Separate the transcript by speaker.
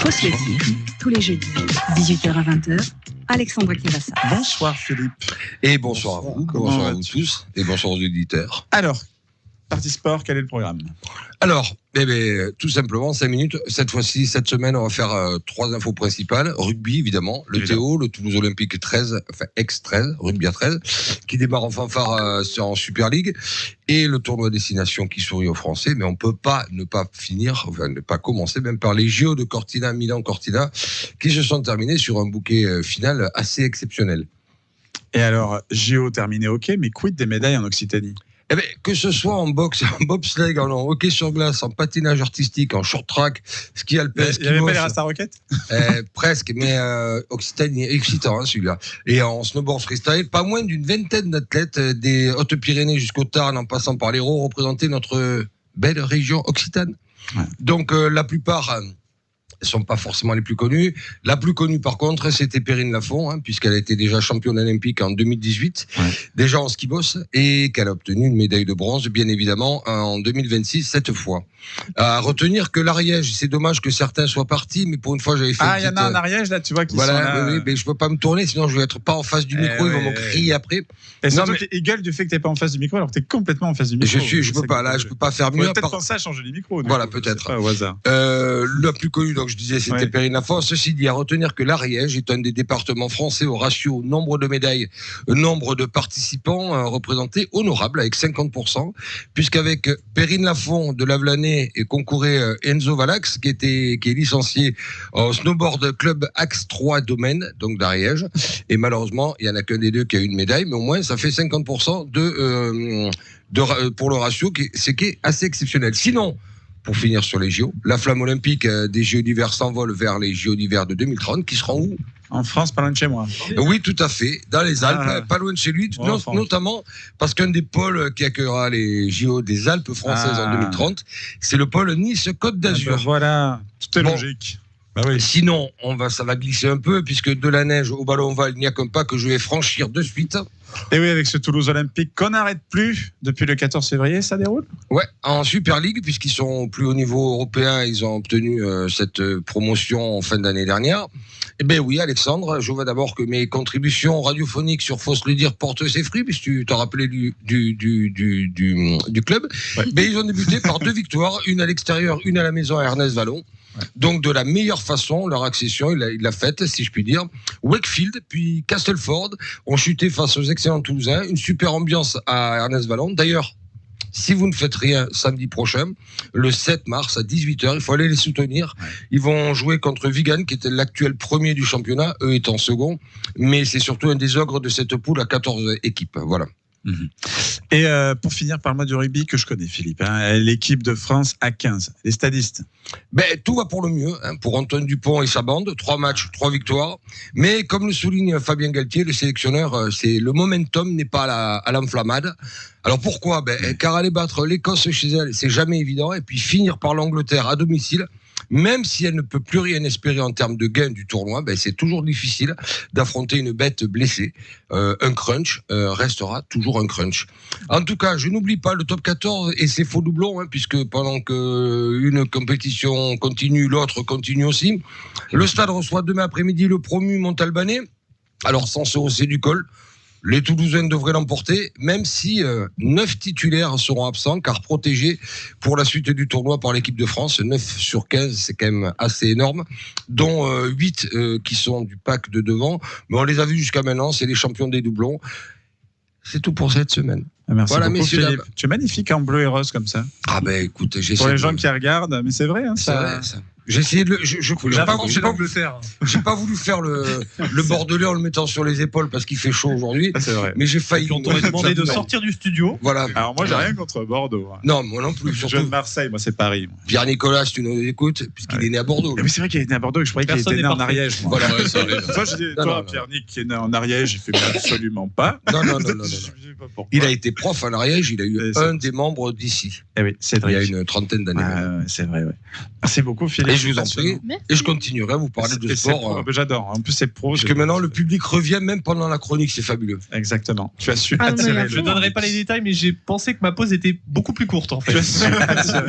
Speaker 1: Faut se le dire, tous les jeudis, 18h à 20h, Alexandre Kivassa.
Speaker 2: Bonsoir Philippe.
Speaker 3: Et bonsoir à vous, bonsoir à vous tous, et bonsoir aux auditeurs.
Speaker 2: Alors, Parti Sport, quel est le programme ?
Speaker 3: Alors, tout simplement, 5 minutes. Cette fois-ci, cette semaine, on va faire 3 infos principales. Rugby, évidemment. Le Théo, le Toulouse Olympique 13, enfin ex-13, rugby à 13, qui démarre en fanfare en Super League. Et le tournoi Destination qui sourit aux Français. Mais on ne peut pas ne pas commencer même par les JO de Cortina, Milan-Cortina, qui se sont terminés sur un bouquet final assez exceptionnel.
Speaker 2: Et alors, JO terminé, ok, mais quid des médailles en Occitanie ?
Speaker 3: Que ce soit en boxe, en bobsleigh, en hockey sur glace, en patinage artistique, en short track, ski alpin, ski
Speaker 2: boss. Il n'y avait pas les Rasta Rocket ?
Speaker 3: Presque, mais excitant celui-là. Et en snowboard freestyle, pas moins d'une vingtaine d'athlètes des Hautes-Pyrénées jusqu'au Tarn, en passant par l'Hérault, représentaient notre belle région occitane. Ouais. Donc la plupart ne sont pas forcément les plus connus. La plus connue, par contre, c'était Perrine Lafont, puisqu'elle a été déjà championne olympique en 2018, déjà en ski boss, et qu'elle a obtenu une médaille de bronze, bien évidemment, en 2026, cette fois. À retenir que l'Ariège, c'est dommage que certains soient partis, mais pour une fois, j'avais fait...
Speaker 2: il y en a un Ariège, là, tu vois, qui sont là...
Speaker 3: Oui, mais je peux pas me tourner, sinon je vais être pas en face du micro, ils vont me crier après.
Speaker 2: Et surtout qu'ils gueulent du fait que t'es pas en face du micro, alors que t'es complètement en face du micro.
Speaker 3: Je peux pas faire mieux.
Speaker 2: Peut-être penser à changer les micros.
Speaker 3: Voilà, peut-être.
Speaker 2: Pas au hasard.
Speaker 3: La plus connue, donc je disais, c'était Perrine Lafont. Ceci dit, à retenir que l'Ariège est un des départements français au ratio nombre de médailles, nombre de participants représentés honorable avec 50%, puisqu'avec Perrine Lafont de Lavelanet et concourait Enzo Valax, qui est licencié au snowboard club Axe 3 Domaine, donc d'Ariège. Et malheureusement, il y en a qu'un des deux qui a eu une médaille, mais au moins ça fait 50% pour le ratio, qui est assez exceptionnel. Sinon, pour finir sur les JO, la flamme olympique des JO d'hiver s'envole vers les JO d'hiver de 2030, qui seront où ?
Speaker 2: En France, pas loin de chez moi.
Speaker 3: Oui, tout à fait, dans les Alpes, pas loin de chez lui, notamment parce qu'un des pôles qui accueillera les JO des Alpes françaises en 2030, c'est le pôle Nice-Côte d'Azur.
Speaker 2: Voilà, tout est logique.
Speaker 3: Bah oui. Sinon, ça va glisser un peu, puisque de la neige au ballon ovale, il n'y a qu'un pas que je vais franchir de suite.
Speaker 2: Et oui, avec ce Toulouse Olympique qu'on n'arrête plus depuis le 14 février, ça déroule ?
Speaker 3: Ouais, en Super League, puisqu'ils sont au plus haut niveau européen, ils ont obtenu cette promotion en fin d'année dernière. Eh bien oui, Alexandre, je vois d'abord que mes contributions radiophoniques sur Faut se le dire portent ses fruits, puisque tu t'as rappelé du club. Ouais. Mais ils ont débuté par 2 victoires, une à l'extérieur, une à la maison à Ernest Vallon. Ouais. Donc de la meilleure façon, leur accession, il l'a faite, si je puis dire. Wakefield, puis Castleford ont chuté face aux excellents Toulousains. Une super ambiance à Ernest Vallon. D'ailleurs, si vous ne faites rien samedi prochain, le 7 mars à 18h, il faut aller les soutenir. Ouais. Ils vont jouer contre Vigan, qui était l'actuel premier du championnat, eux étant second. Mais c'est surtout un des ogres de cette poule à 14 équipes. Voilà.
Speaker 2: Et pour finir, parle-moi du rugby que je connais, Philippe. L'équipe de France à 15. Les stadistes.
Speaker 3: Tout va pour le mieux pour Antoine Dupont et sa bande. 3 matchs, 3 victoires. Mais comme le souligne Fabien Galtier, le sélectionneur, c'est le momentum n'est pas à l'enflammade. Alors pourquoi ? Car aller battre l'Écosse chez elle, c'est jamais évident. Et puis finir par l'Angleterre à domicile, même si elle ne peut plus rien espérer en termes de gain du tournoi, c'est toujours difficile d'affronter une bête blessée. Un crunch restera toujours un crunch. En tout cas, je n'oublie pas le top 14 et ses faux doublons, puisque pendant qu'une compétition continue, l'autre continue aussi. Le Stade reçoit demain après-midi le promu Montalbanais. Alors, sans se hausser du col, les Toulousains devraient l'emporter, même si 9 titulaires seront absents, car protégés pour la suite du tournoi par l'équipe de France. 9 sur 15, c'est quand même assez énorme, dont 8 qui sont du pack de devant. Mais on les a vus jusqu'à maintenant, c'est les champions des doublons. C'est tout pour cette semaine.
Speaker 2: Merci beaucoup, messieurs, Philippe. Tu es magnifique en bleu et rose comme ça.
Speaker 3: Écoute,
Speaker 2: pour les gens qui regardent, mais c'est vrai.
Speaker 3: C'est vrai, ça. J'ai essayé de j'ai pas voulu faire le bordelais en le mettant sur les épaules parce qu'il fait chaud aujourd'hui.
Speaker 2: C'est vrai.
Speaker 3: Mais j'ai failli.
Speaker 4: On t'aurait demandé de sortir du studio.
Speaker 3: Voilà.
Speaker 2: Alors moi j'ai rien contre Bordeaux.
Speaker 3: Non, moi non plus.
Speaker 2: Je viens de Marseille, moi c'est Paris.
Speaker 3: Pierre Nicolas, si tu nous écoutes, puisqu'il est né à Bordeaux.
Speaker 2: Mais c'est vrai qu'il est né à Bordeaux. Je croyais qu'il était né en Ariège.
Speaker 3: Voilà.
Speaker 2: Toi, je dis, Pierre Nic qui est né en Ariège, il fait absolument pas.
Speaker 3: Non. Il a été prof en Ariège. Il a eu un des membres d'ici.
Speaker 2: Eh oui, c'est vrai.
Speaker 3: Il y a une trentaine d'années.
Speaker 2: C'est vrai. Merci beaucoup, Philippe.
Speaker 3: Et je vous en prie. Et je continuerai à vous parler de sport.
Speaker 2: J'adore. En plus, c'est pro.
Speaker 3: Parce que maintenant, le public revient même pendant la chronique. C'est fabuleux.
Speaker 2: Exactement. Tu as su attirer.
Speaker 4: Je ne donnerai pas les détails, mais j'ai pensé que ma pause était beaucoup plus courte, en fait.
Speaker 2: Tu as su attirer